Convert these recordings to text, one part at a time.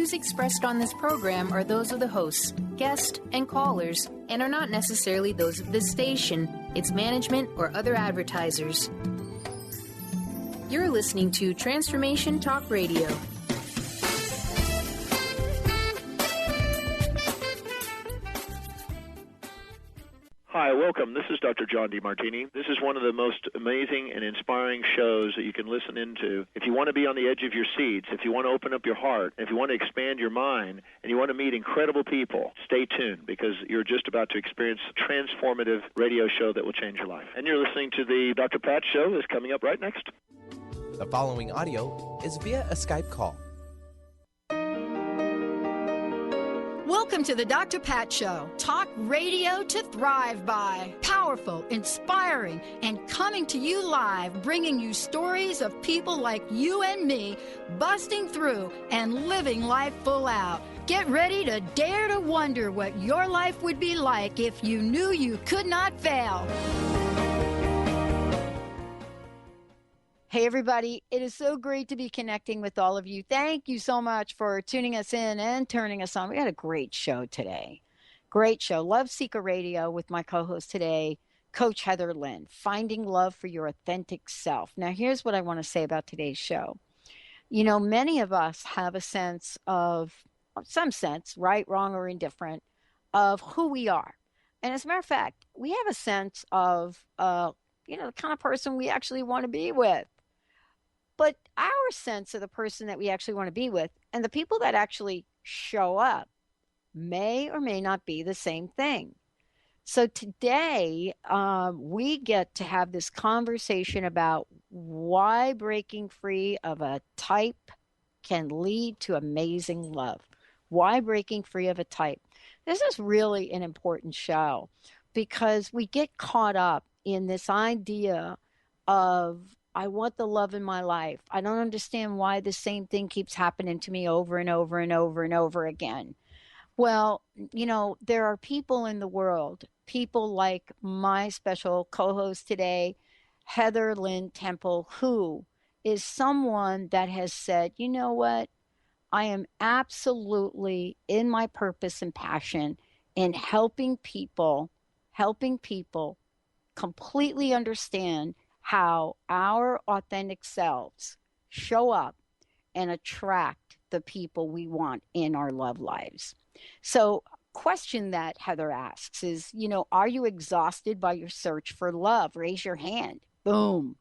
views expressed on this program are those of the hosts, guests, and callers, and are not necessarily those of this station, its management, or other advertisers. You're listening to Transformation Talk Radio. Hi, welcome. This is Dr. John DeMartini. This is one of the most amazing and inspiring shows that you can listen into. If you want to be on the edge of your seats, if you want to open up your heart, if you want to expand your mind, and you want to meet incredible people, stay tuned because you're just about to experience a transformative radio show that will change your life. And you're listening to the Dr. Pat Show that's coming up right next. The following audio is via a Skype call. Welcome to the Dr. Pat Show. Talk radio to thrive by. Powerful, inspiring, and coming to you live, bringing you stories of people like you and me busting through and living life full out. Get ready to dare to wonder what your life would be like if you knew you could not fail. Hey, everybody. It is so great to be connecting with all of you. Thank you so much for tuning us in and turning us on. We had a great show today. Great show. Love Seeker Radio with my co-host today, Coach Heather Lynn, Finding Love for Your Authentic Self. Now, here's what I want to say about today's show. You know, many of us have a sense of, some sense, right, wrong, or indifferent, of who we are. And as a matter of fact, we have a sense of, the kind of person we actually want to be with. But our sense of the person that we actually want to be with and the people that actually show up may or may not be the same thing. So today, we get to have this conversation about why breaking free of a type can lead to amazing love. Why breaking free of a type? This is really an important show because we get caught up in this idea of, I want the love in my life. I don't understand why the same thing keeps happening to me over and over and over and over again. Well, there are people in the world, people like my special co-host today, Heather Lynn Temple, who is someone that has said, you know what? I am absolutely in my purpose and passion in helping people completely understand how our authentic selves show up and attract the people we want in our love lives. So, question that Heather asks is, are you exhausted by your search for love? Raise your hand. Boom.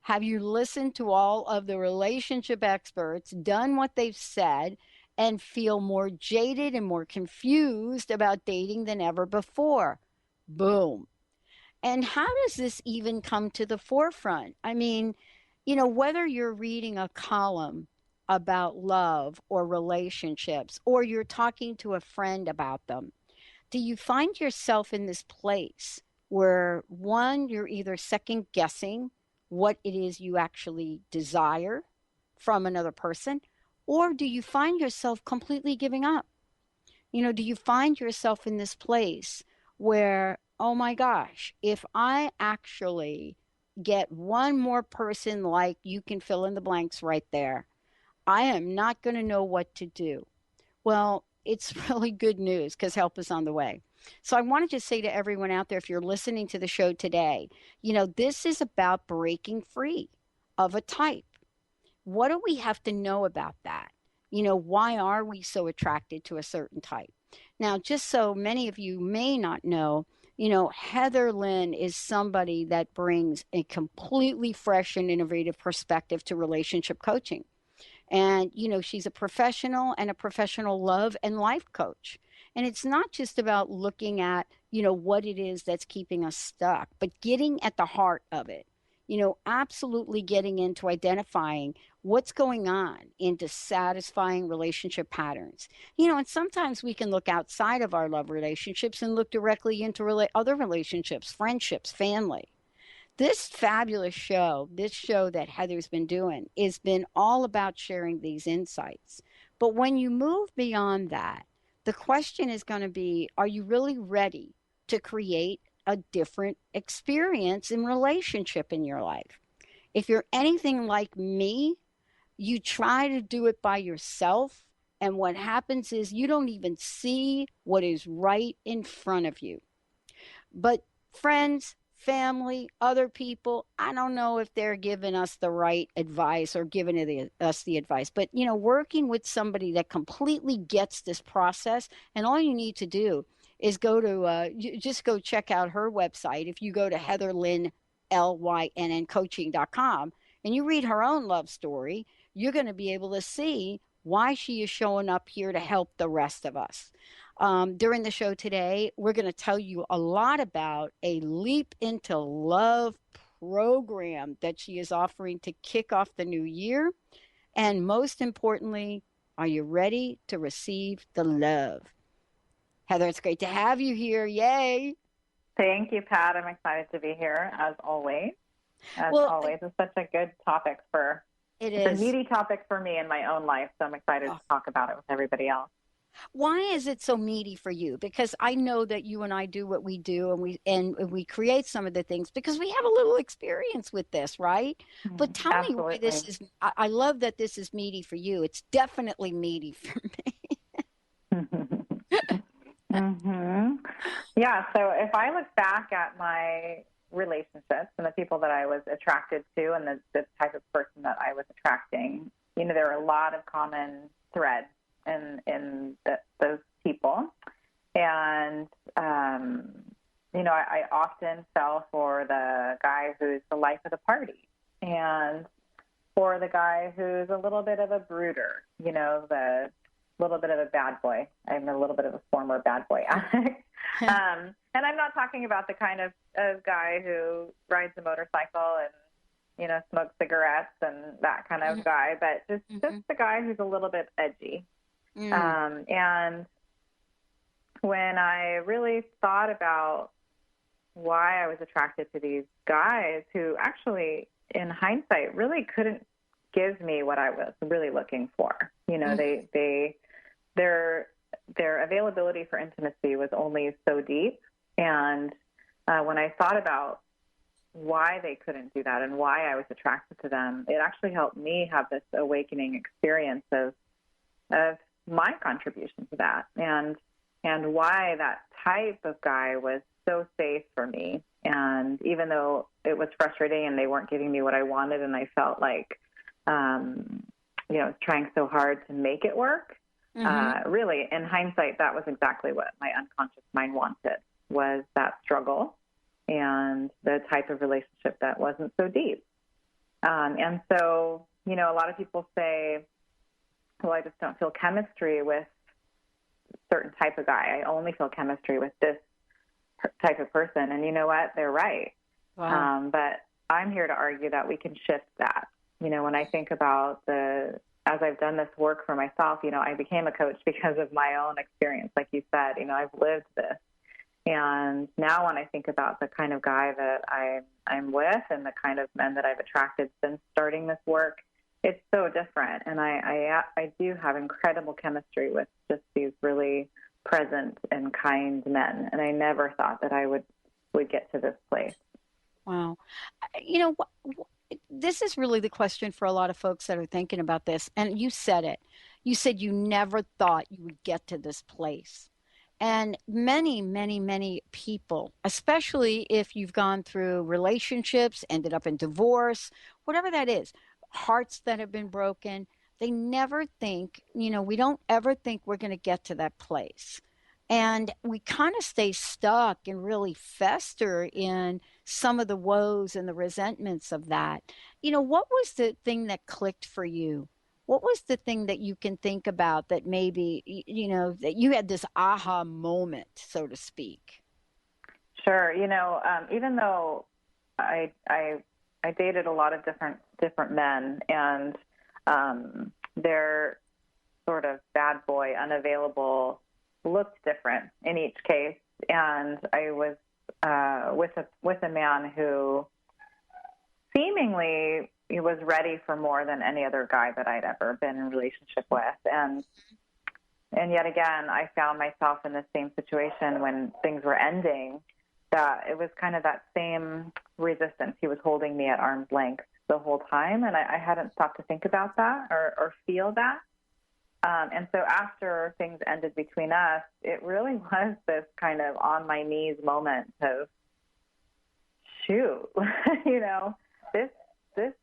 Have you listened to all of the relationship experts, done what they've said, and feel more jaded and more confused about dating than ever before? Boom. And how does this even come to the forefront? I mean, whether you're reading a column about love or relationships, or you're talking to a friend about them, do you find yourself in this place where, one, you're either second guessing what it is you actually desire from another person, or do you find yourself completely giving up? Do you find yourself in this place where, oh my gosh, if I actually get one more person like you can fill in the blanks right there, I am not going to know what to do. Well, it's really good news because help is on the way. So I wanted to say to everyone out there, if you're listening to the show today, this is about breaking free of a type. What do we have to know about that? Why are we so attracted to a certain type? Now, just so many of you may not know, Heather Lynn is somebody that brings a completely fresh and innovative perspective to relationship coaching. And, she's a professional and a professional love and life coach. And it's not just about looking at, what it is that's keeping us stuck, but getting at the heart of it. Absolutely getting into identifying what's going on into satisfying relationship patterns. And sometimes we can look outside of our love relationships and look directly into other relationships, friendships, family. This fabulous show, this show that Heather's been doing, has been all about sharing these insights. But when you move beyond that, the question is going to be, are you really ready to create a different experience in relationship in your life? If you're anything like me, you try to do it by yourself And what happens is you don't even see what is right in front of you. But friends, family, other people, I don't know if they're giving us the right advice or giving us the advice. But, working with somebody that completely gets this process, and all you need to do is just go check out her website. If you go to Heather Lynn, Lynn coaching.com, and you read her own love story, you're going to be able to see why she is showing up here to help the rest of us. During the show today, we're going to tell you a lot about a Leap into Love program that she is offering to kick off the new year. And most importantly, are you ready to receive the love? Heather, it's great to have you here. Yay. Thank you, Pat. I'm excited to be here, as always. It's such a good topic it's a meaty topic for me in my own life, so I'm excited to talk about it with everybody else. Why is it so meaty for you? Because I know that you and I do what we do, and we create some of the things because we have a little experience with this, right? But tell Absolutely. me why this is. I love that this is meaty for you. It's definitely meaty for me. Mm-hmm. Yeah. So if I look back at my relationships and the people that I was attracted to, and the type of person that I was attracting, there are a lot of common threads in those people. And, I often fell for the guy who's the life of the party, and for the guy who's a little bit of a brooder, the little bit of a bad boy. I'm a little bit of a former bad boy addict. And I'm not talking about the kind of guy who rides a motorcycle and, smokes cigarettes and that kind of guy, but just the guy who's a little bit edgy. And when I really thought about why I was attracted to these guys who actually, in hindsight, really couldn't give me what I was really looking for, their availability for intimacy was only so deep. And when I thought about why they couldn't do that and why I was attracted to them, it actually helped me have this awakening experience of my contribution to that, and why that type of guy was so safe for me. And even though it was frustrating and they weren't giving me what I wanted, and I felt like, trying so hard to make it work, really, in hindsight, that was exactly what my unconscious mind wanted, was that struggle and the type of relationship that wasn't so deep. And so, a lot of people say, well, I just don't feel chemistry with a certain type of guy. I only feel chemistry with this type of person. And you know what? They're right. Wow. But I'm here to argue that we can shift that. When I think about as I've done this work for myself, I became a coach because of my own experience. Like you said, I've lived this. And now when I think about the kind of guy that I'm with and the kind of men that I've attracted since starting this work, it's so different. And I do have incredible chemistry with just these really present and kind men. And I never thought that I would get to this place. Wow. This is really the question for a lot of folks that are thinking about this. And you said it. You said you never thought you would get to this place. And many, many, many people, especially if you've gone through relationships, ended up in divorce, whatever that is, hearts that have been broken, they never think, we don't ever think we're going to get to that place. And we kind of stay stuck and really fester in some of the woes and the resentments of that. What was the thing that clicked for you? What was the thing that you can think about that maybe, that you had this aha moment, so to speak? Sure. Even though I dated a lot of different men, and their sort of bad boy, unavailable, looked different in each case. And I was with a man who seemingly was ready for more than any other guy that I'd ever been in a relationship with. And yet again, I found myself in the same situation when things were ending, that it was kind of that same resistance. He was holding me at arm's length the whole time, and I hadn't stopped to think about that or feel that. And so after things ended between us, it really was this kind of on my knees moment of, shoot, this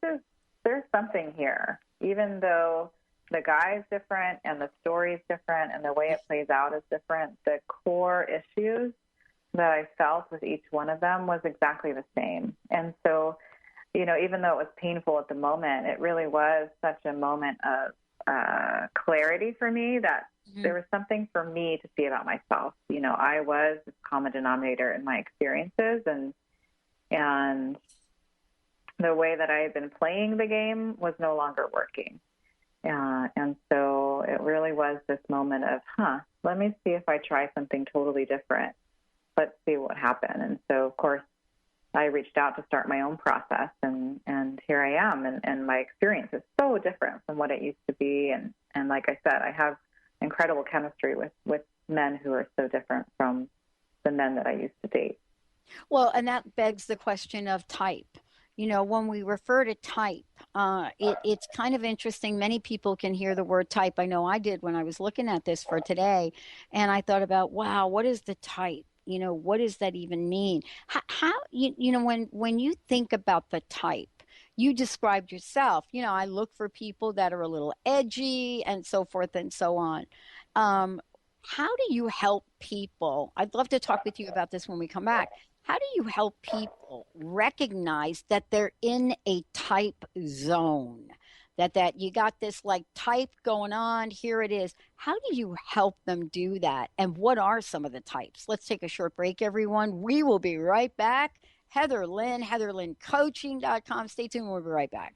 is, there's something here. Even though the guy's different and the story's different and the way it plays out is different, the core issues that I felt with each one of them was exactly the same. And so, even though it was painful at the moment, it really was such a moment of clarity for me that there was something for me to see about myself. I was this common denominator in my experiences, and the way that I had been playing the game was no longer working. And so it really was this moment of, let me see if I try something totally different. Let's see what happened. And so, of course, I reached out to start my own process, and here I am. And my experience is so different from what it used to be. And like I said, I have incredible chemistry with men who are so different from the men that I used to date. Well, and that begs the question of type. When we refer to type, it's kind of interesting. Many people can hear the word type. I know I did when I was looking at this for today. And I thought about, wow, what is the type? What does that even mean? How when you think about the type, you described yourself, I look for people that are a little edgy and so forth and so on. How do you help people? I'd love to talk with you about this when we come back. How do you help people recognize that they're in a type zone? That you got this like type going on, here it is. How do you help them do that? And what are some of the types? Let's take a short break, everyone. We will be right back. Heather Lynn, HeatherLynnCoaching.com. Stay tuned. We'll be right back.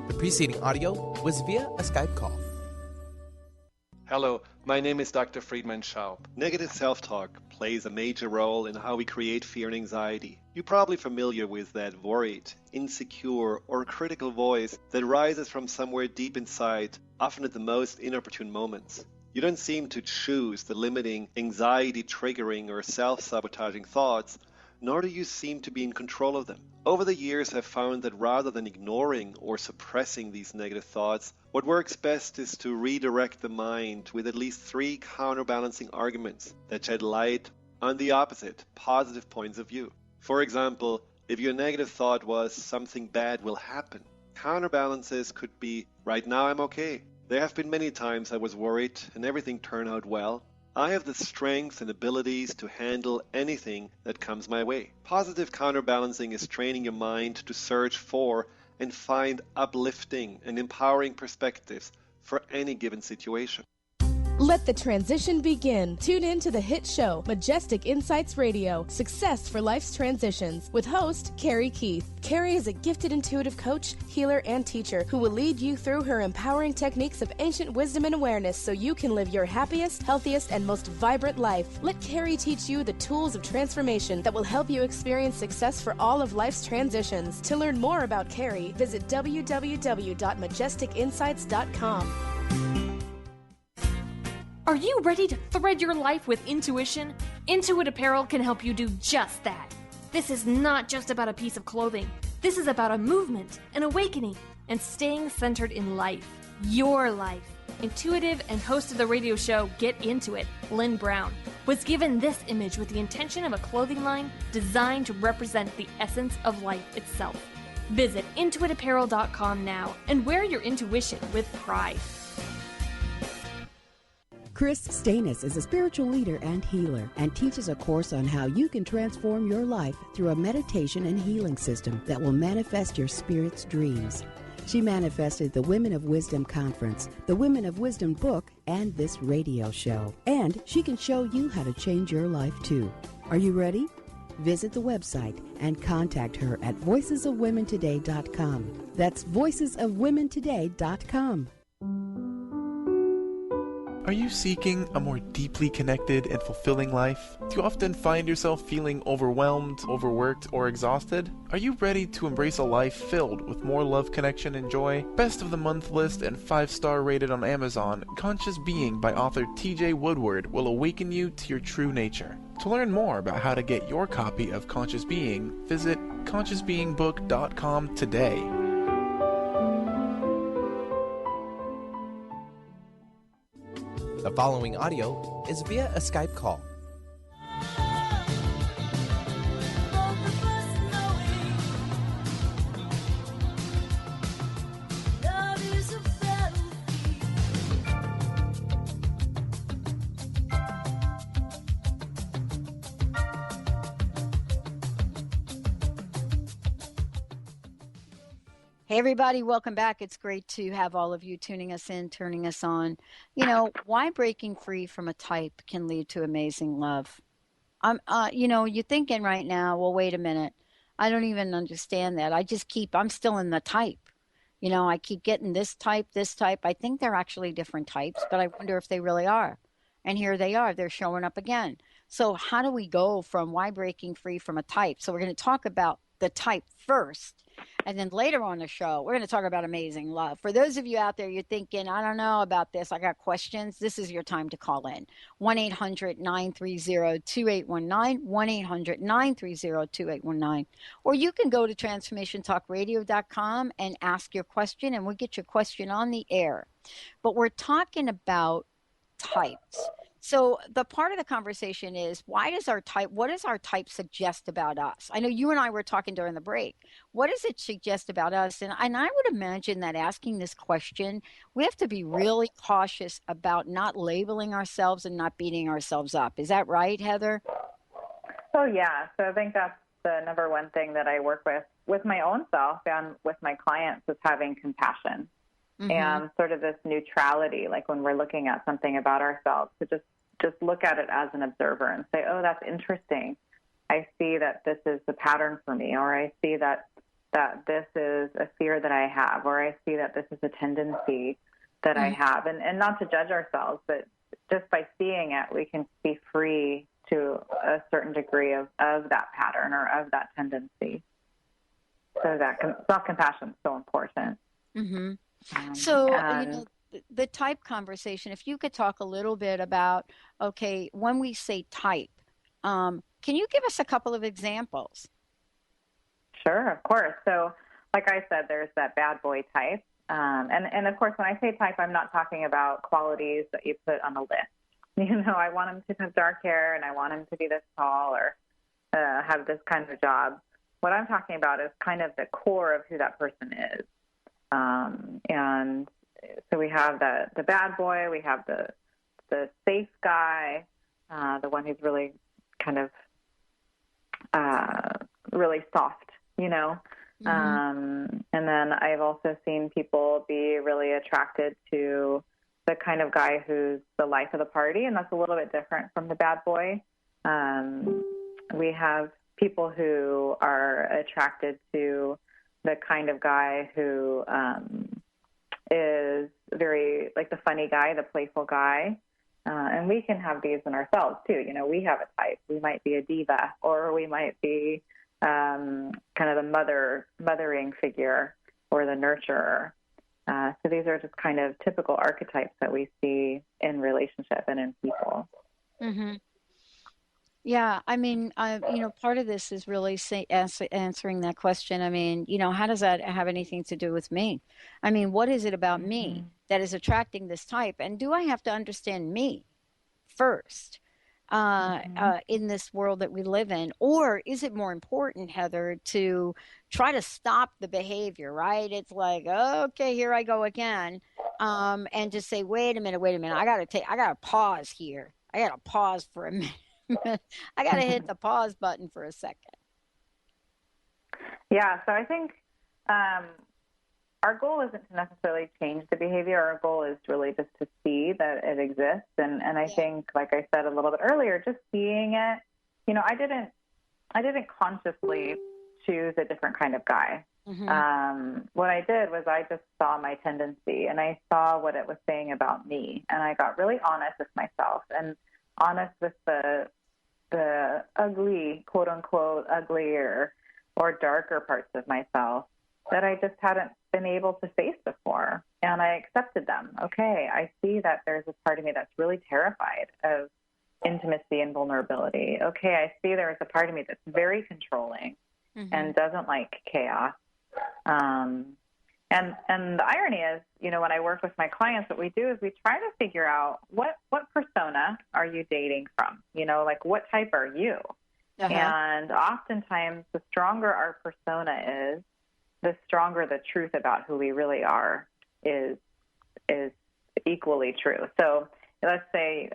The preceding audio was via a Skype call. Hello, my name is Dr. Friedman Schaub. Negative self-talk plays a major role in how we create fear and anxiety. You're probably familiar with that worried, insecure, or critical voice that rises from somewhere deep inside, often at the most inopportune moments. You don't seem to choose the limiting, anxiety-triggering, or self-sabotaging thoughts, nor do you seem to be in control of them. Over the years, I've found that rather than ignoring or suppressing these negative thoughts, what works best is to redirect the mind with at least 3 counterbalancing arguments that shed light on the opposite, positive points of view. For example, if your negative thought was something bad will happen, counterbalances could be, right now I'm okay. There have been many times I was worried and everything turned out well. I have the strength and abilities to handle anything that comes my way. Positive counterbalancing is training your mind to search for and find uplifting and empowering perspectives for any given situation. Let the transition begin. Tune in to the hit show, Majestic Insights Radio, Success for Life's Transitions, with host Carrie Keith. Carrie is a gifted intuitive coach, healer, and teacher who will lead you through her empowering techniques of ancient wisdom and awareness so you can live your happiest, healthiest, and most vibrant life. Let Carrie teach you the tools of transformation that will help you experience success for all of life's transitions. To learn more about Carrie, visit www.majesticinsights.com. Are you ready to thread your life with intuition? Intuit Apparel can help you do just that. This is not just about a piece of clothing. This is about a movement, an awakening, and staying centered in life. Your life. Intuitive and host of the radio show Get Into It, Lynn Brown, was given this image with the intention of a clothing line designed to represent the essence of life itself. Visit intuitapparel.com now and wear your intuition with pride. Chris Stanis is a spiritual leader and healer and teaches a course on how you can transform your life through a meditation and healing system that will manifest your spirit's dreams. She manifested the Women of Wisdom Conference, the Women of Wisdom book, and this radio show. And she can show you how to change your life too. Are you ready? Visit the website and contact her at voicesofwomentoday.com. That's voicesofwomentoday.com. Are you seeking a more deeply connected and fulfilling life? Do you often find yourself feeling overwhelmed, overworked, or exhausted? Are you ready to embrace a life filled with more love, connection, and joy? Best of the month list and 5-star rated on Amazon, Conscious Being by author TJ Woodward will awaken you to your true nature. To learn more about how to get your copy of Conscious Being, visit consciousbeingbook.com today. The following audio is via a Skype call. Hey, everybody, welcome back. It's great to have all of you tuning us in, turning us on. You know, why breaking free from a type can lead to amazing love. You're thinking right now, well, wait a minute. I don't even understand that. I'm still in the type. You know, I keep getting this type. I think they're actually different types, but I wonder if they really are. And here they are. They're showing up again. So how do we go from why breaking free from a type? So we're going to talk about the type first. And then later on the show, we're going to talk about amazing love. For those of you out there, you're thinking, I don't know about this. I got questions. This is your time to call in. 1-800-930-2819, 1-800-930-2819. Or you can go to transformationtalkradio.com and ask your question, and we'll get your question on the air. But we're talking about types. So the part of the conversation is, what does our type suggest about us? I know you and I were talking during the break. What does it suggest about us? And I would imagine that asking this question, we have to be really cautious about not labeling ourselves and not beating ourselves up. Is that right, Heather? Oh, yeah. So I think that's the number one thing that I work with my own self and with my clients, is having compassion. Mm-hmm. And sort of this neutrality, like when we're looking at something about ourselves, to just look at it as an observer and say, oh, that's interesting. I see that this is the pattern for me, or I see that this is a fear that I have, or I see that this is a tendency that I have. And not to judge ourselves, but just by seeing it, we can be free to a certain degree of that pattern or of that tendency. So that self-compassion is so important. Mm-hmm. The type conversation, if you could talk a little bit about, okay, when we say type, can you give us a couple of examples? Sure, of course. So like I said, there's that bad boy type. And of course, when I say type, I'm not talking about qualities that you put on a list. You know, I want him to have dark hair, and I want him to be this tall, or have this kind of job. What I'm talking about is kind of the core of who that person is. And so we have the bad boy, we have the safe guy, the one who's really kind of really soft, you know. Mm-hmm. And then I've also seen people be really attracted to the kind of guy who's the life of the party, and that's a little bit different from the bad boy. We have people who are attracted to the kind of guy who is very like the funny guy, the playful guy. And we can have these in ourselves too. You know, we have a type. We might be a diva, or we might be kind of the mothering figure, or the nurturer. So these are just kind of typical archetypes that we see in relationship and in people. Mm-hmm. Yeah, I mean, part of this is really answering that question. I mean, how does that have anything to do with me? I mean, what is it about me that is attracting this type? And do I have to understand me first in this world that we live in? Or is it more important, Heather, to try to stop the behavior, right? It's like, okay, here I go again. And just say, wait a minute. I got to pause here. I got to pause for a minute. I got to hit the pause button for a second. Yeah, so I think our goal isn't to necessarily change the behavior. Our goal is really just to see that it exists. And I think, like I said a little bit earlier, just seeing it, I didn't consciously choose a different kind of guy. What I did was I just saw my tendency, and I saw what it was saying about me, and I got really honest with myself and honest with the ugly, quote unquote, uglier or darker parts of myself that I just hadn't been able to face before. And I accepted them. Okay, I see that there's this part of me that's really terrified of intimacy and vulnerability. Okay, I see there's a part of me that's very controlling and doesn't like chaos. And the irony is, you know, when I work with my clients, what we do is we try to figure out what persona are you dating from? You know, like what type are you? And oftentimes the stronger our persona is, the stronger the truth about who we really are is equally true. So let's say,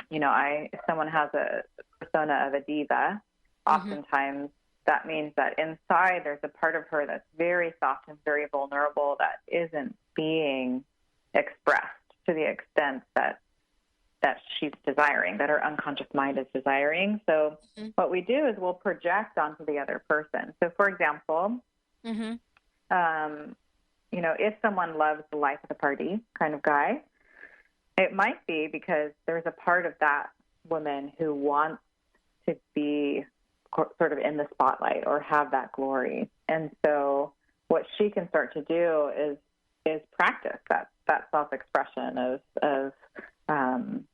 you know, if someone has a persona of a diva, oftentimes that means that inside there's a part of her that's very soft and very vulnerable that isn't being expressed to the extent that she's desiring, that her unconscious mind is desiring. So what we do is we'll project onto the other person. So for example, you know, if someone loves the life of the party kind of guy, it might be because there's a part of that woman who wants to be sort of in the spotlight or have that glory. And so what she can start to do is practice that self-expression of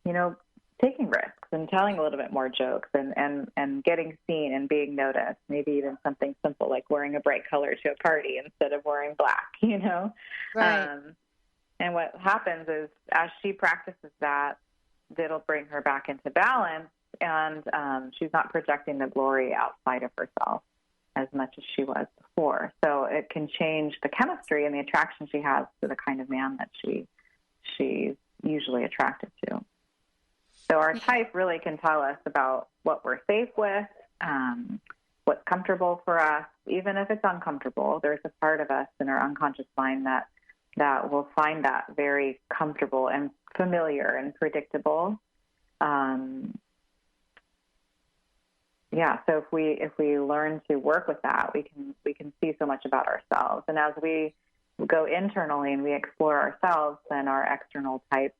you know, taking risks and telling a little bit more jokes and getting seen and being noticed, maybe even something simple like wearing a bright color to a party instead of wearing black, you know? Right. And what happens is as she practices that, it'll bring her back into balance, and she's not projecting the glory outside of herself as much as she was before. So it can change the chemistry and the attraction she has to the kind of man that she's usually attracted to. So our type really can tell us about what we're safe with, what's comfortable for us. Even if it's uncomfortable, there's a part of us in our unconscious mind that will find that very comfortable and familiar and predictable. So if we learn to work with that, we can see so much about ourselves. And as we go internally and we explore ourselves, then our external type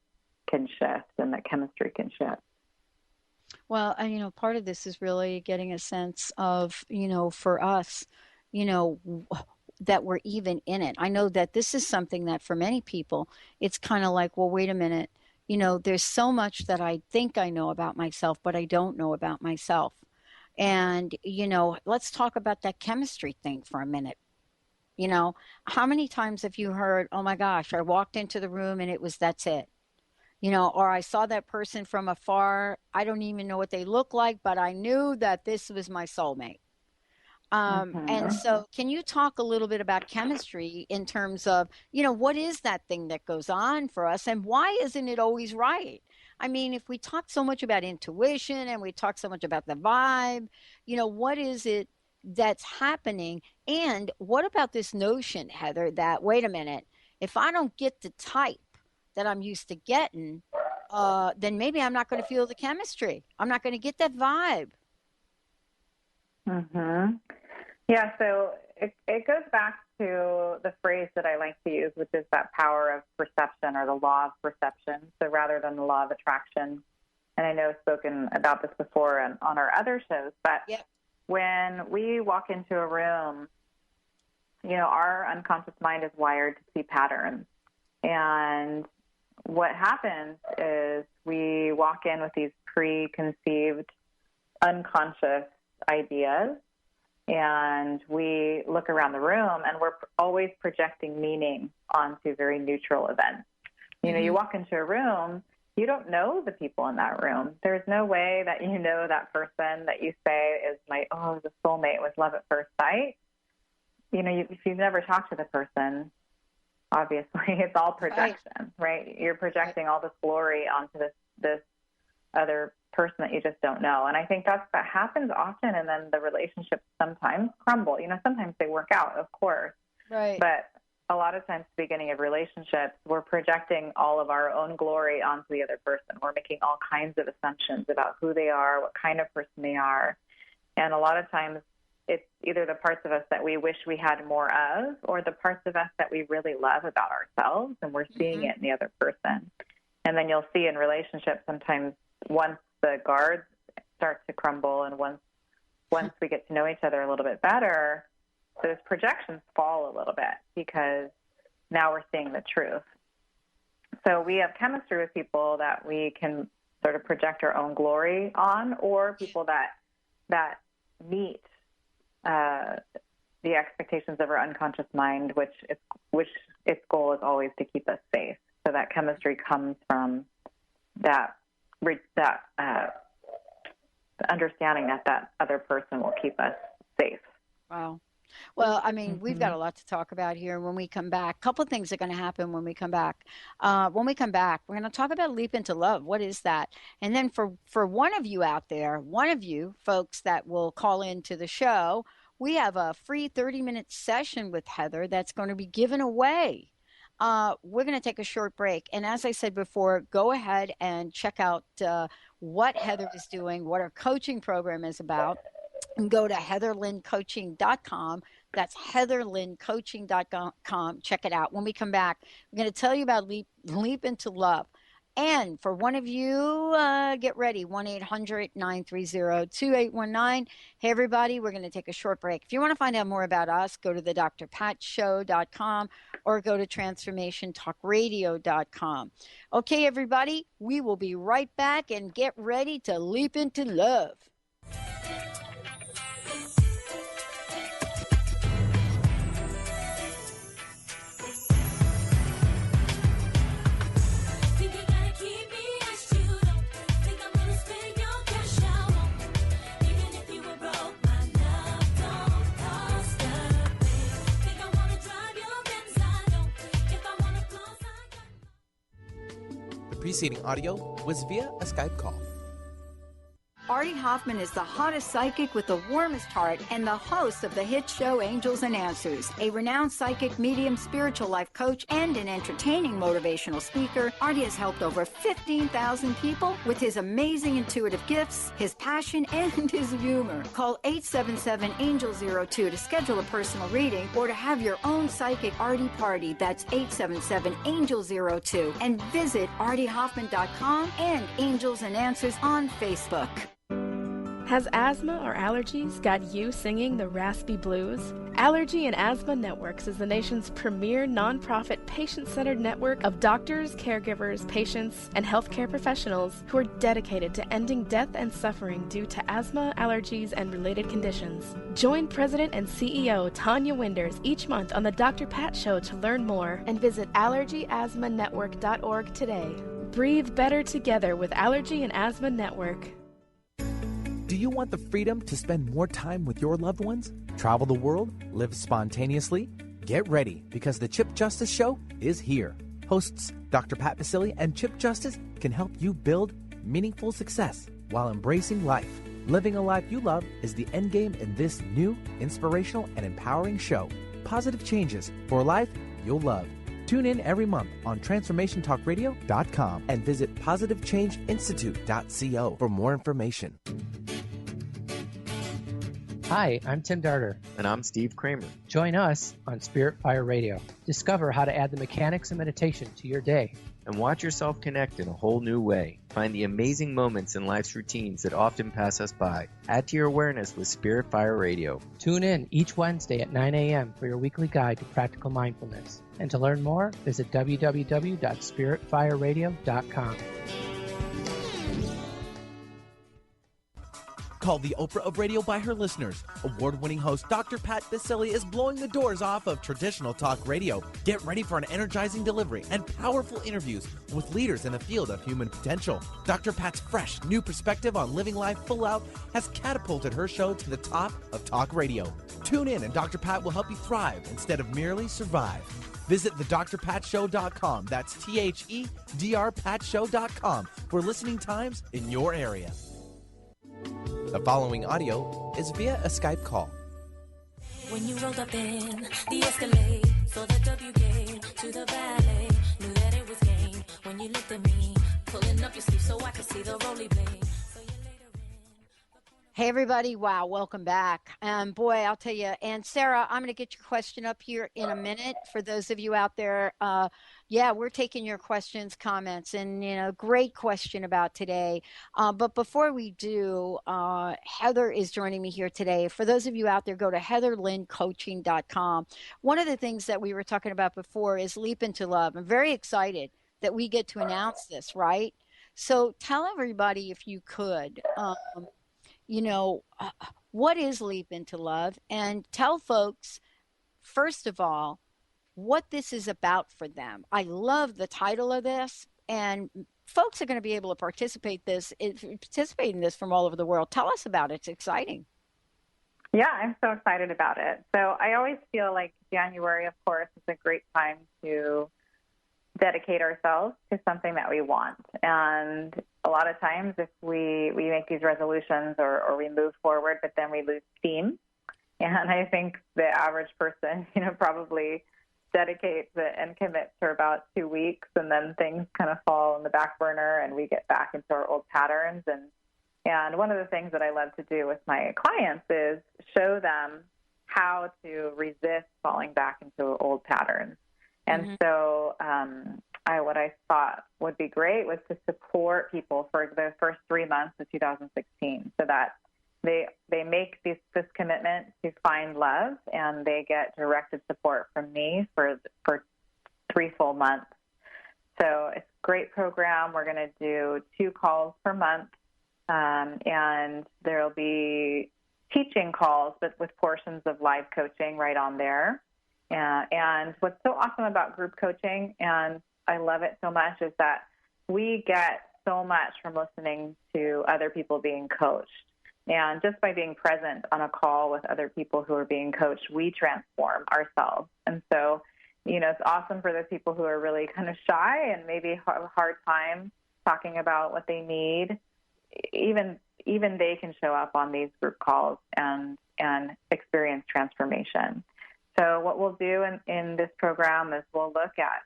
can shift and the chemistry can shift. Well, and, you know, part of this is really getting a sense of, you know, for us, you know, that we're even in it. I know that this is something that for many people, it's kind of like, well, wait a minute, you know, there's so much that I think I know about myself, but I don't know about myself. And, you know, let's talk about that chemistry thing for a minute. You know, how many times have you heard, oh my gosh, I walked into the room and that's it. You know, or I saw that person from afar. I don't even know what they look like, but I knew that this was my soulmate. And so can you talk a little bit about chemistry in terms of, you know, what is that thing that goes on for us and why isn't it always right? I mean, if we talk so much about intuition and we talk so much about the vibe, you know, what is it that's happening? And what about this notion, Heather, that, wait a minute, if I don't get the type that I'm used to getting, then maybe I'm not going to feel the chemistry. I'm not going to get that vibe. Yeah, so it goes back to the phrase that I like to use, which is that power of perception or the law of perception. So rather than the law of attraction, and I know I've spoken about this before on our other shows, but when we walk into a room, you know, our unconscious mind is wired to see patterns. And what happens is we walk in with these preconceived unconscious ideas, and we look around the room and we're always projecting meaning onto very neutral events. You know, you walk into a room, you don't know the people in that room. There's no way that you know that person that you say is the soulmate with love at first sight. You know, if you've never talked to the person, obviously it's all projection, right? You're projecting all this glory onto this other person that you just don't know. And I think that happens often, and then the relationships sometimes crumble. You know, sometimes they work out, of course. Right. But a lot of times at the beginning of relationships, we're projecting all of our own glory onto the other person. We're making all kinds of assumptions about who they are, what kind of person they are. And a lot of times it's either the parts of us that we wish we had more of, or the parts of us that we really love about ourselves, and we're seeing it in the other person. And then you'll see in relationships sometimes once the guards start to crumble and once we get to know each other a little bit better, those projections fall a little bit because now we're seeing the truth. So we have chemistry with people that we can sort of project our own glory on, or people that meet the expectations of our unconscious mind, which its goal is always to keep us safe. So that chemistry comes from that understanding that other person will keep us safe. Wow. Well, I mean, we've got a lot to talk about here when we come back. A couple of things are going to happen when we come back. We're going to talk about leap into love. What is that? And then for one of you out there, one of you folks that will call into the show, we have a free 30-minute session with Heather that's going to be given away. We're going to take a short break. And as I said before, go ahead and check out what Heather is doing, what her coaching program is about. And go to heatherlynncoaching.com. That's heatherlynncoaching.com. Check it out. When we come back, we're going to tell you about Leap into Love. And for one of you, get ready, 1-800-930-2819. Hey, everybody, we're going to take a short break. If you want to find out more about us, go to the drpatshow.com or go to transformationtalkradio.com. Okay, everybody, we will be right back and get ready to leap into love. The preceding audio was via a Skype call. Artie Hoffman is the hottest psychic with the warmest heart and the host of the hit show Angels and Answers. A renowned psychic, medium, spiritual life coach, and an entertaining motivational speaker, Artie has helped over 15,000 people with his amazing intuitive gifts, his passion, and his humor. Call 877-ANGEL-02 to schedule a personal reading or to have your own psychic Artie party. That's 877-ANGEL-02. And visit artiehoffman.com and Angels and Answers on Facebook. Has asthma or allergies got you singing the raspy blues? Allergy and Asthma Networks is the nation's premier nonprofit patient-centered network of doctors, caregivers, patients, and healthcare professionals who are dedicated to ending death and suffering due to asthma, allergies, and related conditions. Join President and CEO Tanya Winders each month on the Dr. Pat Show to learn more and visit allergyasthmanetwork.org today. Breathe better together with Allergy and Asthma Network. Do you want the freedom to spend more time with your loved ones? Travel the world? Live spontaneously? Get ready, because the Chip Justice Show is here. Hosts Dr. Pat Basile and Chip Justice can help you build meaningful success while embracing life. Living a life you love is the end game in this new, inspirational, and empowering show. Positive changes for a life you'll love. Tune in every month on TransformationTalkRadio.com and visit PositiveChangeInstitute.co for more information. Hi, I'm Tim Darter. And I'm Steve Kramer. Join us on Spirit Fire Radio. Discover how to add the mechanics of meditation to your day. And watch yourself connect in a whole new way. Find the amazing moments in life's routines that often pass us by. Add to your awareness with Spirit Fire Radio. Tune in each Wednesday at 9 a.m. for your weekly guide to practical mindfulness. And to learn more, visit www.spiritfireradio.com. Called the Oprah of radio by her listeners, award-winning host Dr. Pat Basile is blowing the doors off of traditional talk radio. Get ready for an energizing delivery and powerful interviews with leaders in the field of human potential. Dr. Pat's fresh, new perspective on living life full out has catapulted her show to the top of talk radio. Tune in and Dr. Pat will help you thrive instead of merely survive. Visit thedrpatshow.com. That's THEDRPatshow.com for listening times in your area. The following audio is via a Skype call. When you rolled up in the Escalade, saw the W game to the ballet, knew that it was game when you looked at me, pulling up your sleeve so I could see the rolly blade. Hey, everybody. Wow. Welcome back. Boy, I'll tell you. And Sarah, I'm going to get your question up here in a minute. For those of you out there, yeah, we're taking your questions, comments, and, great question about today. But before we do, Heather is joining me here today. For those of you out there, go to heatherlynncoaching.com. One of the things that we were talking about before is Leap into Love. I'm very excited that we get to announce this, right? So tell everybody, if you could, what is Leap into Love? And tell folks, first of all, what this is about for them. I love the title of this, and folks are going to be able to participate in this from all over the world. Tell us about it. It's exciting. Yeah, I'm so excited about it. So I always feel like January, of course, is a great time to dedicate ourselves to something that we want. And a lot of times if we make these resolutions or we move forward, but then we lose steam. And I think the average person, probably dedicates it and commits for about 2 weeks, and then things kind of fall in the back burner and we get back into our old patterns. And one of the things that I love to do with my clients is show them how to resist falling back into old patterns. And so what I thought would be great was to support people for the first 3 months of 2016 so that they make this commitment to find love, and they get directed support from me for 3 full months. So it's a great program. We're going to do 2 calls per month, and there'll be teaching calls, but with portions of live coaching right on there. And what's so awesome about group coaching, and I love it so much, is that we get so much from listening to other people being coached. And just by being present on a call with other people who are being coached, we transform ourselves. And so, it's awesome for the people who are really kind of shy and maybe have a hard time talking about what they need. Even they can show up on these group calls and experience transformation. So what we'll do in this program is we'll look at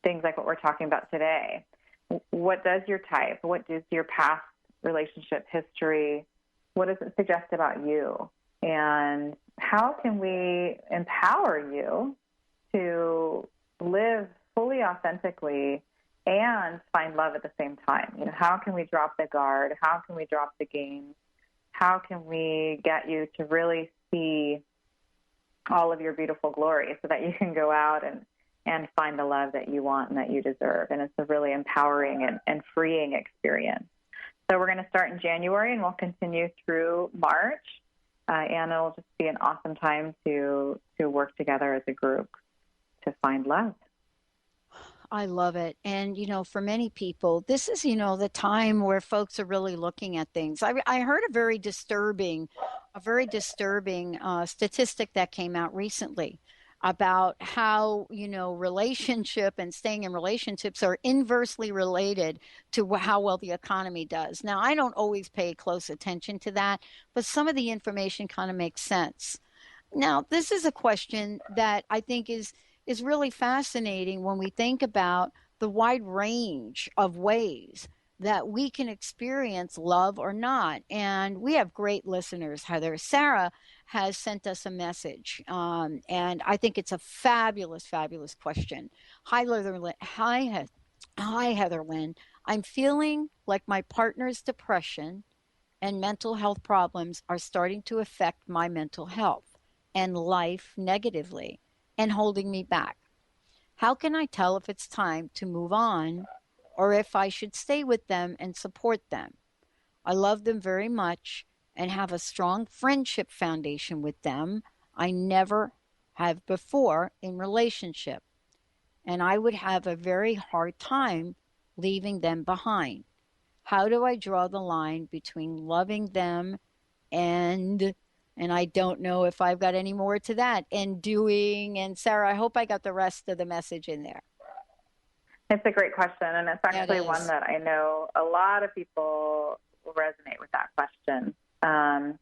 things like what we're talking about today. What does your type? What is your past relationship history? What does it suggest about you? And how can we empower you to live fully authentically and find love at the same time? How can we drop the guard? How can we drop the game? How can we get you to really see all of your beautiful glory so that you can go out and find the love that you want and that you deserve? And it's a really empowering and freeing experience. So we're going to start in January, and we'll continue through March, and it'll just be an awesome time to work together as a group to find love. I love it. And, for many people, this is, the time where folks are really looking at things. I heard a very disturbing statistic that came out recently about how, relationship and staying in relationships are inversely related to how well the economy does. Now, I don't always pay close attention to that, but some of the information kind of makes sense. Now, this is a question that I think is really fascinating when we think about the wide range of ways that we can experience love or not. And we have great listeners, Heather. Sarah has sent us a message, and I think it's a fabulous, fabulous question. Hi, Heather Lynn. I'm feeling like my partner's depression and mental health problems are starting to affect my mental health and life negatively and holding me back. How can I tell if it's time to move on or if I should stay with them and support them? I love them very much and have a strong friendship foundation with them I never have before in relationship. And I would have a very hard time leaving them behind. How do I draw the line between loving them and I don't know if I've got any more to that, and doing, and Sarah, I hope I got the rest of the message in there. It's a great question, and it's actually one that I know a lot of people will resonate with that question. And,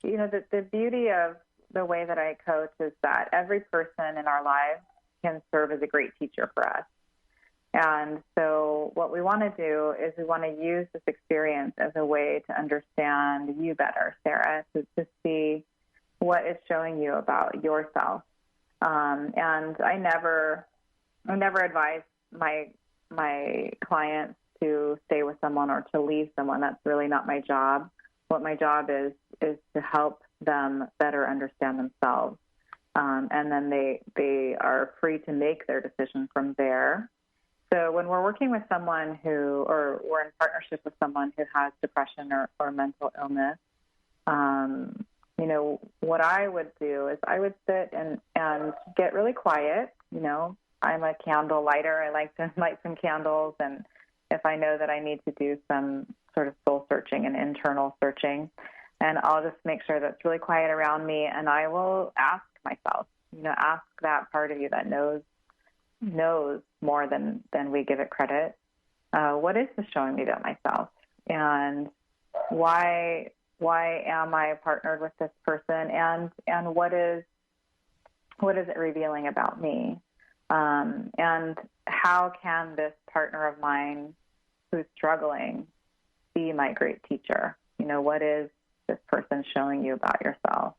the beauty of the way that I coach is that every person in our lives can serve as a great teacher for us. And so what we want to do is we want to use this experience as a way to understand you better, Sarah, to see what it's showing you about yourself. And I never advise my clients to stay with someone or to leave someone. That's really not my job. What my job is to help them better understand themselves. And then they are free to make their decision from there. So when we're working with someone or we're in partnership with someone who has depression or mental illness, what I would do is I would sit and get really quiet. I'm a candle lighter. I like to light some candles. And if I know that I need to do some sort of soul searching and internal searching, and I'll just make sure that it's really quiet around me, and I will ask myself, ask that part of you that knows more than we give it credit. What is this showing me about myself? And why am I partnered with this person? And what is it revealing about me? And how can this partner of mine who's struggling be my great teacher? What is this person showing you about yourself?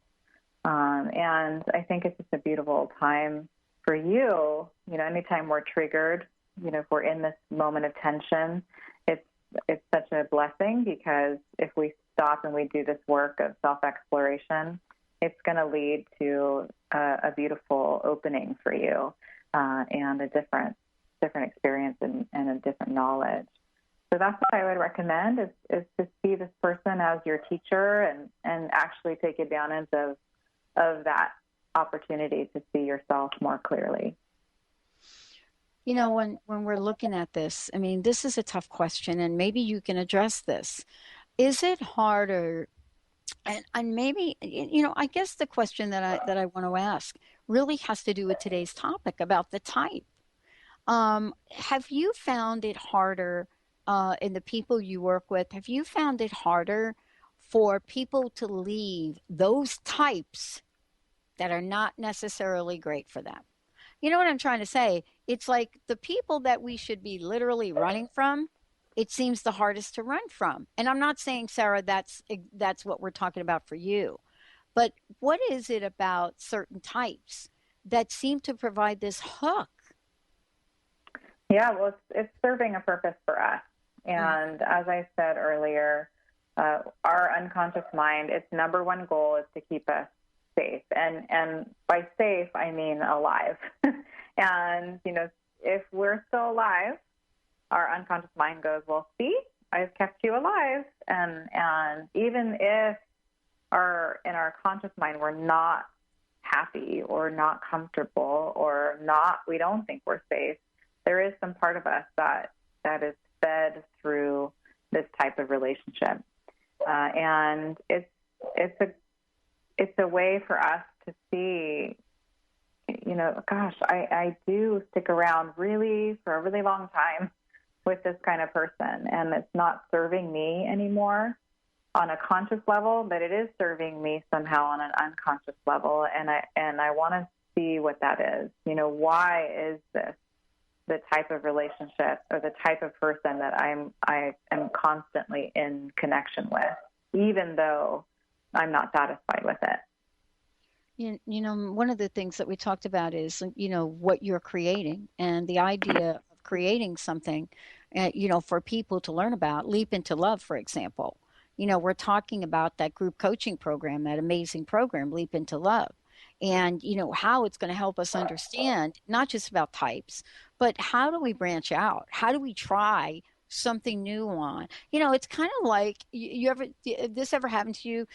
And I think it's just a beautiful time for you. Anytime we're triggered, if we're in this moment of tension, it's such a blessing, because if we stop and we do this work of self-exploration, it's going to lead to a beautiful opening for you, and a different experience and a different knowledge. So that's what I would recommend is to see this person as your teacher and actually take advantage of that opportunity to see yourself more clearly. When we're looking at this, this is a tough question, and maybe you can address this. Is it harder? And maybe, I guess the question that I want to ask really has to do with today's topic about the type. Have you found it harder in the people you work with? Have you found it harder for people to leave those types that are not necessarily great for them? You know what I'm trying to say? It's like the people that we should be literally running from, it seems the hardest to run from. And I'm not saying, Sarah, that's what we're talking about for you. But what is it about certain types that seem to provide this hook? Yeah, well, it's serving a purpose for us. And as I said earlier, our unconscious mind, its number one goal is to keep us safe. And by safe, I mean alive. And, if we're still alive, our unconscious mind goes, well, see, I've kept you alive. And even if in our conscious mind we're not happy or not comfortable or we don't think we're safe, there is some part of us that is fed through this type of relationship. And it's a way for us to see, gosh, I do stick around for a really long time with this kind of person, and it's not serving me anymore on a conscious level, but it is serving me somehow on an unconscious level, and I want to see what that is. Why is this the type of relationship or the type of person that I am constantly in connection with, even though I'm not satisfied with it? One of the things that we talked about is, what you're creating, and the idea of creating something, for people to learn about. Leap into Love, for example. We're talking about that group coaching program, that amazing program, Leap into Love, and, how it's going to help us understand not just about types, but how do we branch out? How do we try something new on? It's kind of like, this ever happened to you?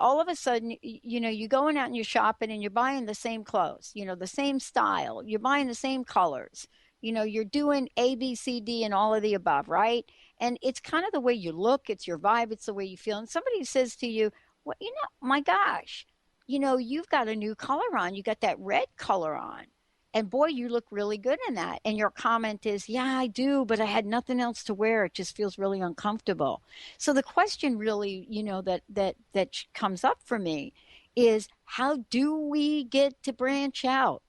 All of a sudden, you're going out and you're shopping and you're buying the same clothes, the same style, you're buying the same colors, you're doing A, B, C, D, and all of the above, right? And it's kind of the way you look, it's your vibe, it's the way you feel. And somebody says to you, well, my gosh, you've got a new color on, you got that red color on. And boy, you look really good in that. And your comment is, yeah, I do, but I had nothing else to wear. It just feels really uncomfortable. So the question really, that comes up for me is, how do we get to branch out?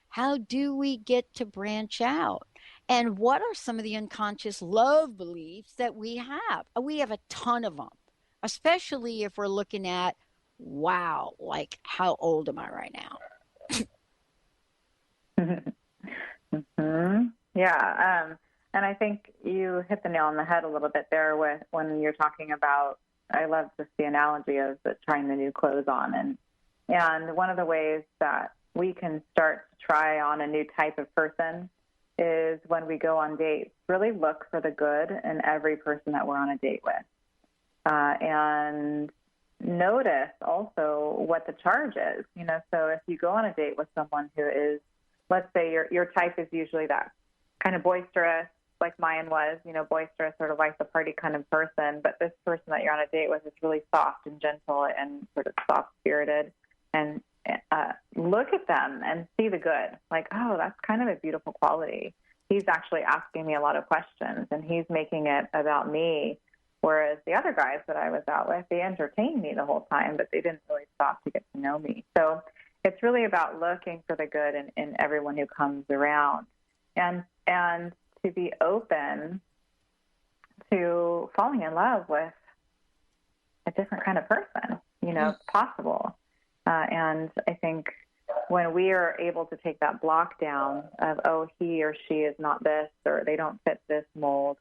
How do we get to branch out? And what are some of the unconscious love beliefs that we have? We have a ton of them, especially if we're looking at, wow, like how old am I right now? Yeah. And I think you hit the nail on the head a little bit there with when you're talking about, I love just the analogy of trying the new clothes on. And one of the ways that we can start to try on a new type of person is when we go on dates, really look for the good in every person that we're on a date with. And notice also what the charge is. So if you go on a date with someone who is, let's say your type is usually that kind of boisterous, like mine was, boisterous, sort of like the party kind of person, but this person that you're on a date with is really soft and gentle and sort of soft-spirited, and look at them and see the good. Like, oh, that's kind of a beautiful quality. He's actually asking me a lot of questions, and he's making it about me, whereas the other guys that I was out with, they entertained me the whole time, but they didn't really stop to get to know me. So it's really about looking for the good in everyone who comes around, and to be open to falling in love with a different kind of person, if possible. And I think when we are able to take that block down of, oh, he or she is not this, or they don't fit this mold,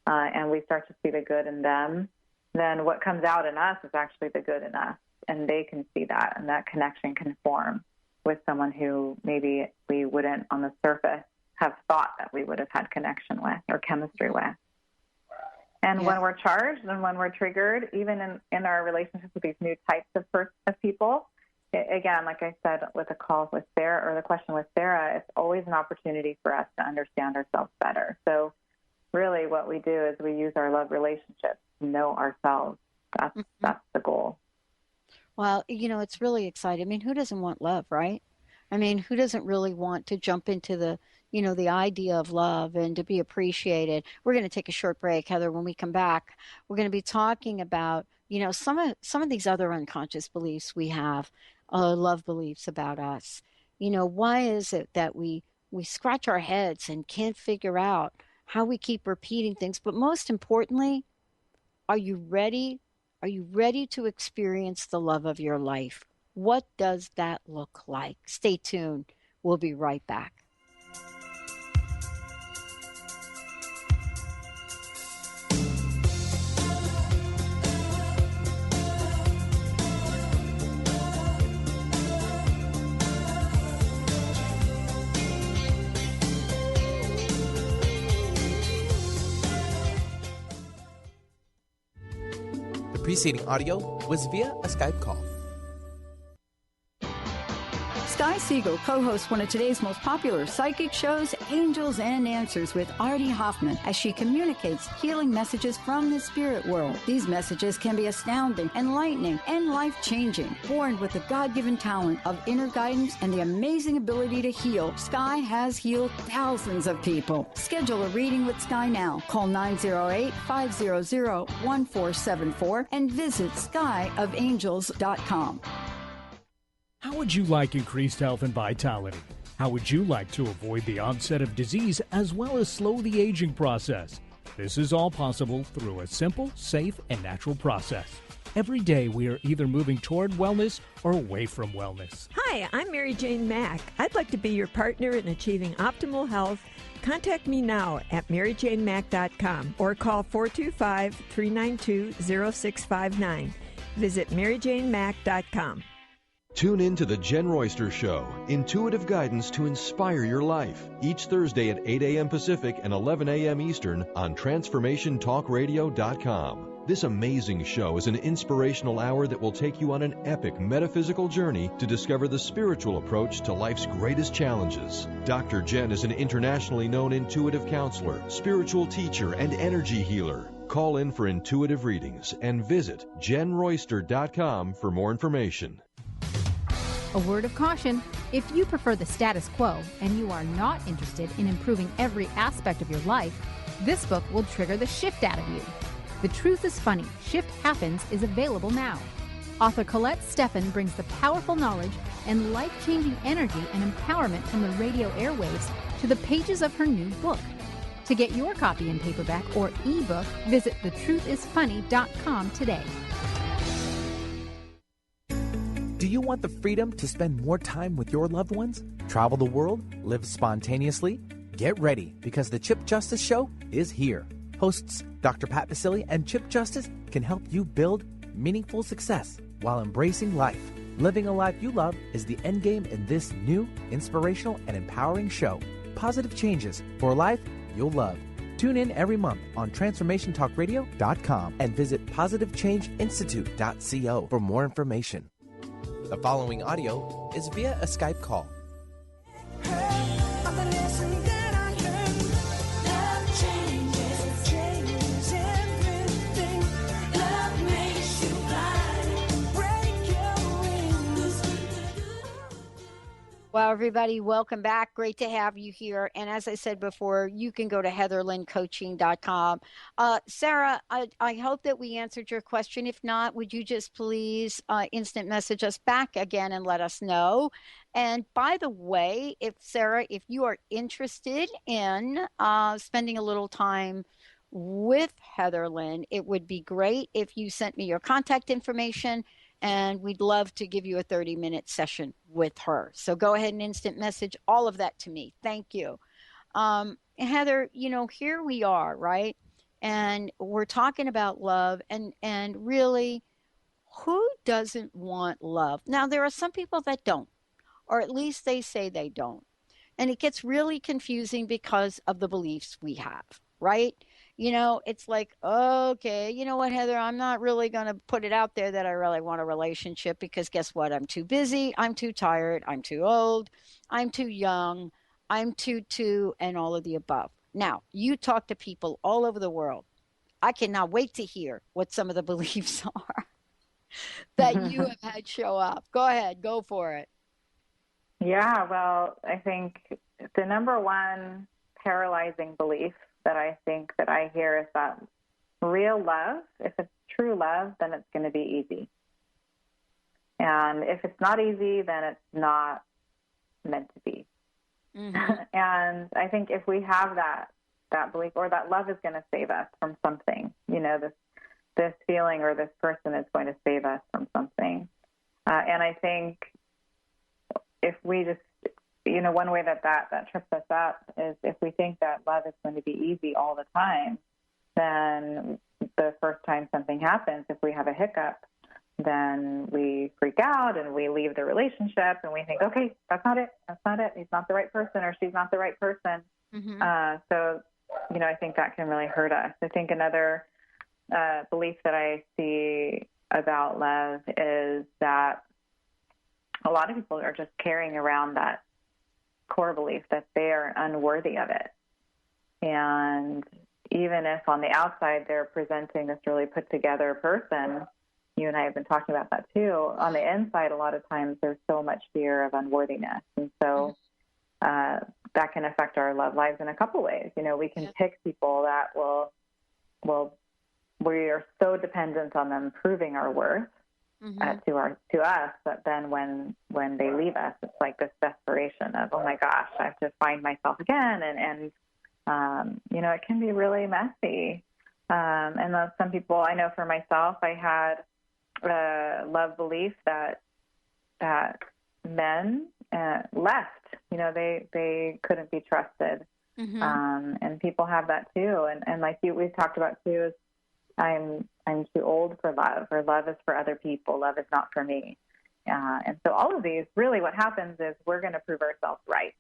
and we start to see the good in them, then what comes out in us is actually the good in us. And they can see that, and that connection can form with someone who maybe we wouldn't on the surface have thought that we would have had connection with or chemistry with. And when we're charged and when we're triggered, even in our relationships with these new types of people, again, like I said with the call with Sarah, or the question with Sarah, it's always an opportunity for us to understand ourselves better. So really what we do is we use our love relationships to know ourselves. That's the goal. Well, it's really exciting. I mean, who doesn't want love, right? I mean, who doesn't really want to jump into the idea of love and to be appreciated? We're going to take a short break, Heather. When we come back, we're going to be talking about, some of these other unconscious beliefs we have, love beliefs about us. Why is it that we scratch our heads and can't figure out how we keep repeating things? But most importantly, are you ready? Are you ready to experience the love of your life? What does that look like? Stay tuned. We'll be right back. The preceding audio was via a Skype call. Sky Siegel co-hosts one of today's most popular psychic shows, Angels and Answers, with Artie Hoffman, as she communicates healing messages from the spirit world. These messages can be astounding, enlightening, and life-changing. Born with the God-given talent of inner guidance and the amazing ability to heal, Sky has healed thousands of people. Schedule a reading with Sky now. Call 908-500-1474 and visit skyofangels.com. How would you like increased health and vitality? How would you like to avoid the onset of disease as well as slow the aging process? This is all possible through a simple, safe, and natural process. Every day we are either moving toward wellness or away from wellness. Hi, I'm Mary Jane Mack. I'd like to be your partner in achieving optimal health. Contact me now at maryjanemack.com or call 425-392-0659. Visit maryjanemack.com. Tune in to The Jen Royster Show, intuitive guidance to inspire your life, each Thursday at 8 a.m. Pacific and 11 a.m. Eastern on TransformationTalkRadio.com. This amazing show is an inspirational hour that will take you on an epic metaphysical journey to discover the spiritual approach to life's greatest challenges. Dr. Jen is an internationally known intuitive counselor, spiritual teacher, and energy healer. Call in for intuitive readings and visit JenRoyster.com for more information. A word of caution: if you prefer the status quo and you are not interested in improving every aspect of your life, this book will trigger the shift out of you. The Truth is Funny, Shift Happens is available now. Author Colette Steffen brings the powerful knowledge and life-changing energy and empowerment from the radio airwaves to the pages of her new book. To get your copy in paperback or ebook, visit thetruthisfunny.com today. Do you want the freedom to spend more time with your loved ones? Travel the world? Live spontaneously? Get ready, because the Chip Justice Show is here. Hosts Dr. Pat Basile and Chip Justice can help you build meaningful success while embracing life. Living a life you love is the end game in this new, inspirational, and empowering show. Positive changes for a life you'll love. Tune in every month on TransformationTalkRadio.com and visit PositiveChangeInstitute.co for more information. The following audio is via a Skype call. Well, everybody, welcome back. Great to have you here. And as I said before, you can go to heatherlynncoaching.com. Sarah, I hope that we answered your question. If not, would you just please instant message us back again and let us know? And by the way, Sarah, if you are interested in spending a little time with Heather Lynn, it would be great if you sent me your contact information, and we'd love to give you a 30-minute session with her. So go ahead and instant message all of that to me. Thank you. Heather, here we are, right? And we're talking about love, and really, who doesn't want love? Now, there are some people that don't, or at least they say they don't. And it gets really confusing because of the beliefs we have, right? It's like, okay, you know what, Heather, I'm not really going to put it out there that I really want a relationship, because guess what? I'm too busy. I'm too tired. I'm too old. I'm too young. I'm too, and all of the above. Now, you talk to people all over the world. I cannot wait to hear what some of the beliefs are that you have had show up. Go ahead. Go for it. Yeah, well, I think the number one paralyzing belief that I think that I hear is that real love, if it's true love, then it's going to be easy. And if it's not easy, then it's not meant to be. Mm-hmm. And I think if we have that belief, or that love is going to save us from something, this feeling or this person is going to save us from something. And I think if we just, one way that trips us up is if we think that love is going to be easy all the time, then the first time something happens, if we have a hiccup, then we freak out and we leave the relationship and we think, okay, that's not it. He's not the right person, or she's not the right person. Mm-hmm. So, I think that can really hurt us. I think another belief that I see about love is that a lot of people are just carrying around that core belief that they are unworthy of it. And even if on the outside they're presenting this really put together person, you and I have been talking about that too, on the inside a lot of times there's so much fear of unworthiness. And so that can affect our love lives in a couple ways. We can pick people that we are so dependent on them proving our worth to us, but then when they leave us, it's like this desperation of, oh my gosh, I have to find myself again, and it can be really messy. And then some people, I know for myself, I had a love belief that men left. They couldn't be trusted, and people have that too. And like we've talked about too, is I'm too old for love, or love is for other people. Love is not for me. And so all of these, really what happens is we're going to prove ourselves right.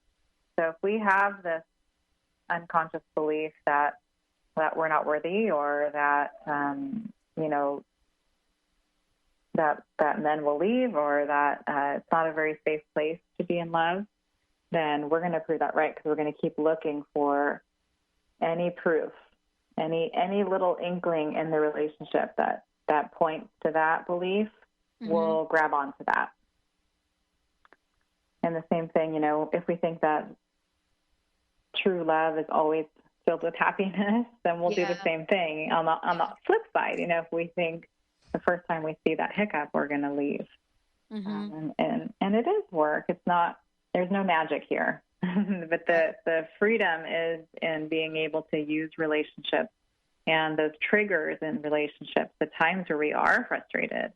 So if we have this unconscious belief that we're not worthy, or that, that men will leave, or that it's not a very safe place to be in love, then we're going to prove that right, because we're going to keep looking for any proof, any little inkling in the relationship that points to that belief. We'll grab onto that. And the same thing, if we think that true love is always filled with happiness, then we'll do the same thing on the flip side. If we think the first time we see that hiccup, we're going to leave. And it is work. It's not, there's no magic here. But the freedom is in being able to use relationships and those triggers in relationships, the times where we are frustrated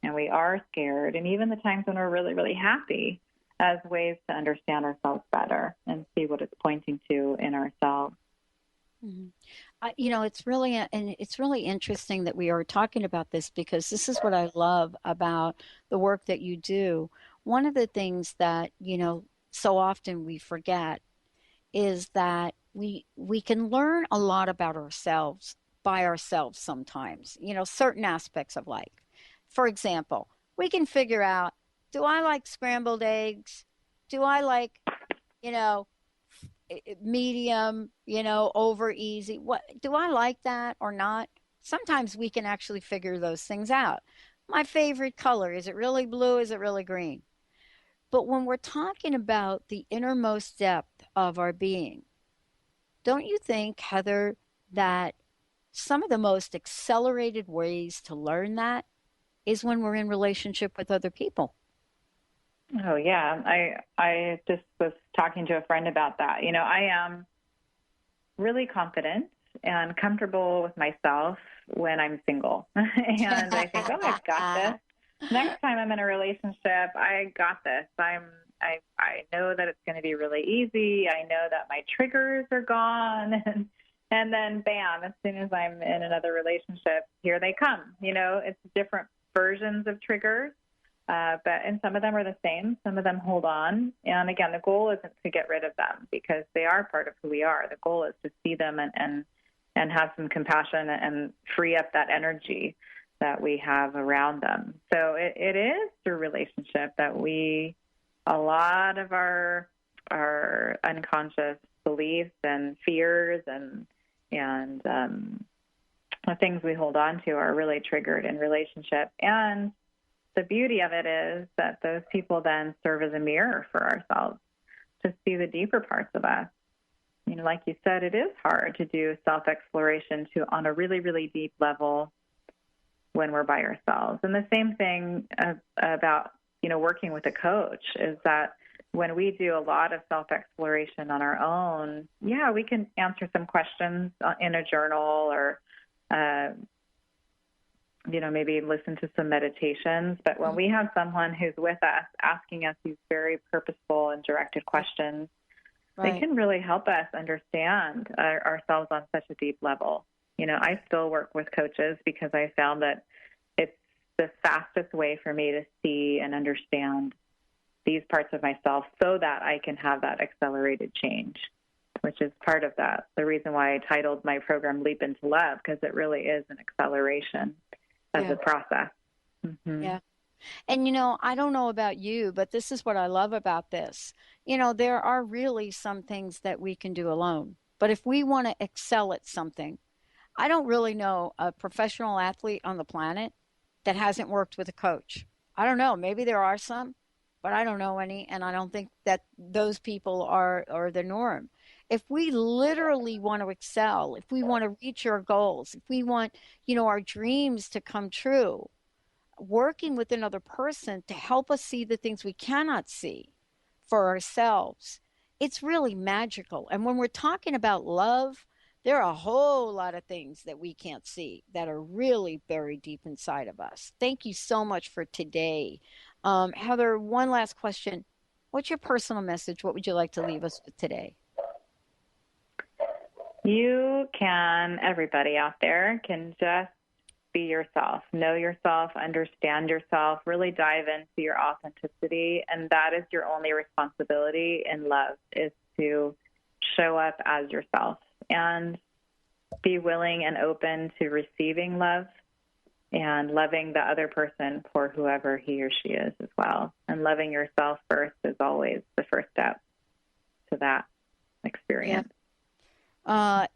and we are scared, and even the times when we're really, really happy, as ways to understand ourselves better and see what it's pointing to in ourselves. Mm-hmm. It's really interesting that we are talking about this, because this is what I love about the work that you do. One of the things that, so often we forget is that we can learn a lot about ourselves by ourselves sometimes, certain aspects of life. For example, we can figure out, do I like scrambled eggs? Do I like, medium, over easy? What do I like that or not? Sometimes we can actually figure those things out. My favorite color, is it really blue? Is it really green? But when we're talking about the innermost depth of our being, don't you think, Heather, that some of the most accelerated ways to learn that is when we're in relationship with other people? Oh, yeah. I just was talking to a friend about that. I am really confident and comfortable with myself when I'm single. And I think, I've got this. Next time I'm in a relationship, I got this. I know that it's going to be really easy. I know that my triggers are gone. And then, bam, as soon as I'm in another relationship, here they come. It's different versions of triggers. And some of them are the same. Some of them hold on. And again, the goal isn't to get rid of them, because they are part of who we are. The goal is to see them and have some compassion and free up that energy that we have around them. So it is through relationship that a lot of our unconscious beliefs and fears and the things we hold on to are really triggered in relationship. And the beauty of it is that those people then serve as a mirror for ourselves to see the deeper parts of us. Like you said, it is hard to do self-exploration on a really, really deep level when we're by ourselves. And the same thing about, working with a coach is that when we do a lot of self-exploration on our own, we can answer some questions in a journal or maybe listen to some meditations. But when we have someone who's with us asking us these very purposeful and directed questions, right, they can really help us understand ourselves on such a deep level. I still work with coaches because I found that it's the fastest way for me to see and understand these parts of myself so that I can have that accelerated change, which is part of that. The reason why I titled my program Leap into Love, because it really is an acceleration of the process. Mm-hmm. Yeah. And, I don't know about you, but this is what I love about this. There are really some things that we can do alone. But if we want to excel at something, I don't really know a professional athlete on the planet that hasn't worked with a coach. I don't know. Maybe there are some, but I don't know any. And I don't think that those people are the norm. If we literally want to excel, if we want to reach our goals, if we want, our dreams to come true, working with another person to help us see the things we cannot see for ourselves, it's really magical. And when we're talking about love, there are a whole lot of things that we can't see that are really buried deep inside of us. Thank you so much for today. Heather, one last question. What's your personal message? What would you like to leave us with today? Everybody out there can just be yourself, know yourself, understand yourself, really dive into your authenticity. And that is your only responsibility in love, is to show up as yourself and be willing and open to receiving love and loving the other person for whoever he or she is as well. And loving yourself first is always the first step to that experience. Yeah.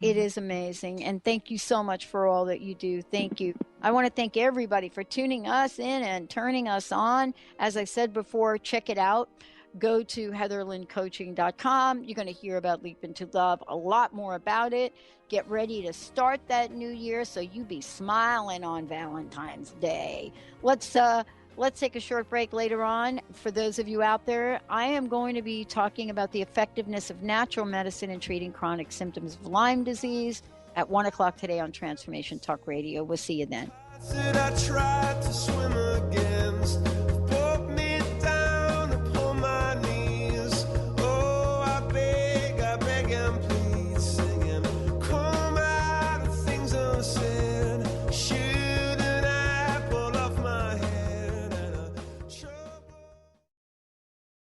It is amazing. And thank you so much for all that you do. Thank you. I want to thank everybody for tuning us in and turning us on. As I said before, check it out. Go to heatherlynncoaching.com. You're going to hear about Leap into Love, a lot more about it. Get ready to start that new year so you be smiling on Valentine's Day. Let's Let's take a short break later on. For those of you out there, I am going to be talking about the effectiveness of natural medicine in treating chronic symptoms of Lyme disease at 1 o'clock today on Transformation Talk Radio. We'll see you then. I tried to swim again.